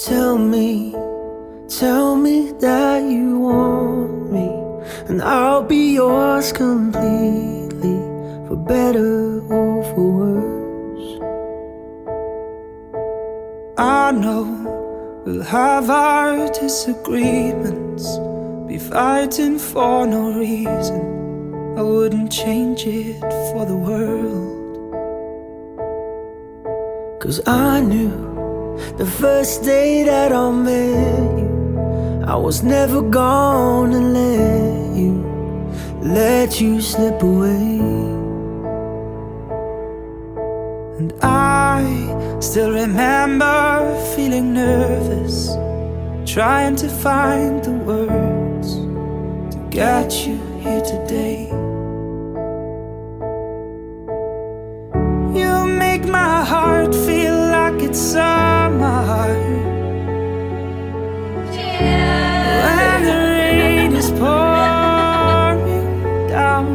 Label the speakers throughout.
Speaker 1: Tell me that you want me, and I'll be yours completely, for better or for worse. I know we'll have our disagreements, be fighting for no reason. I wouldn't change it for the world. 'Cause I knew the first day that I met you, I was never gonna let you slip away. And I still remember feeling nervous, trying to find the words to get you here today. You make my heart feel like it's summer, when the rain is pouring down.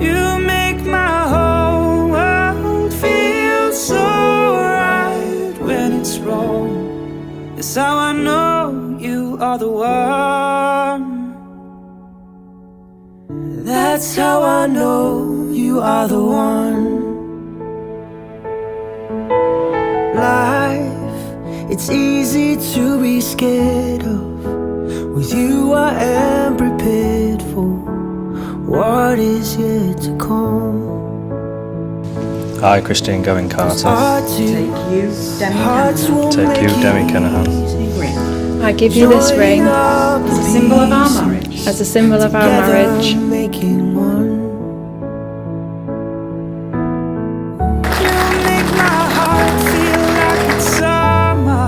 Speaker 1: You make my whole world feel so right when it's wrong. It's how I know you are the one. That's how I know you are the one. Life, it's easy to be scared of. With you I am prepared for what is yet to come.
Speaker 2: I, Kristian Going Carter,
Speaker 3: Take you, Demi Canahan.
Speaker 2: take you, Demi Canahan,
Speaker 4: I give you this ring
Speaker 3: As a symbol of our marriage.
Speaker 4: as a symbol of our marriage.
Speaker 1: Making one. You make my heart feel like it's summer,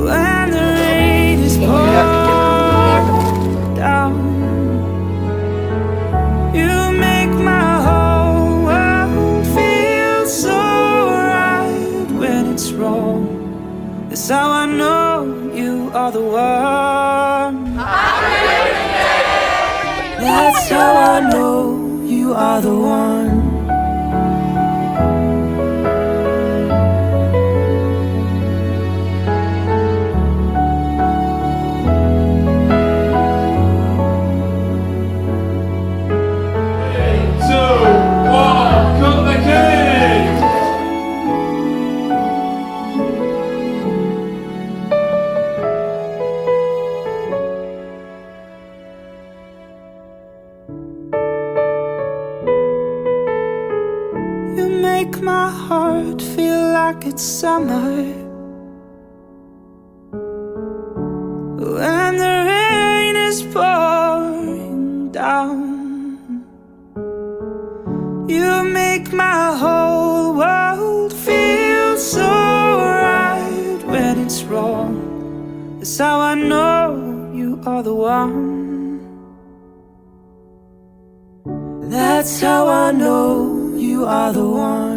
Speaker 1: when the rain is pouring down. You make my whole world feel so right when it's wrong. That's how I know you are the one. That's how I know you are the one. You make my heart feel like it's summer, when the rain is pouring down. You make my whole world feel so right when it's wrong. That's how I know you are the one. That's how I know you are the one.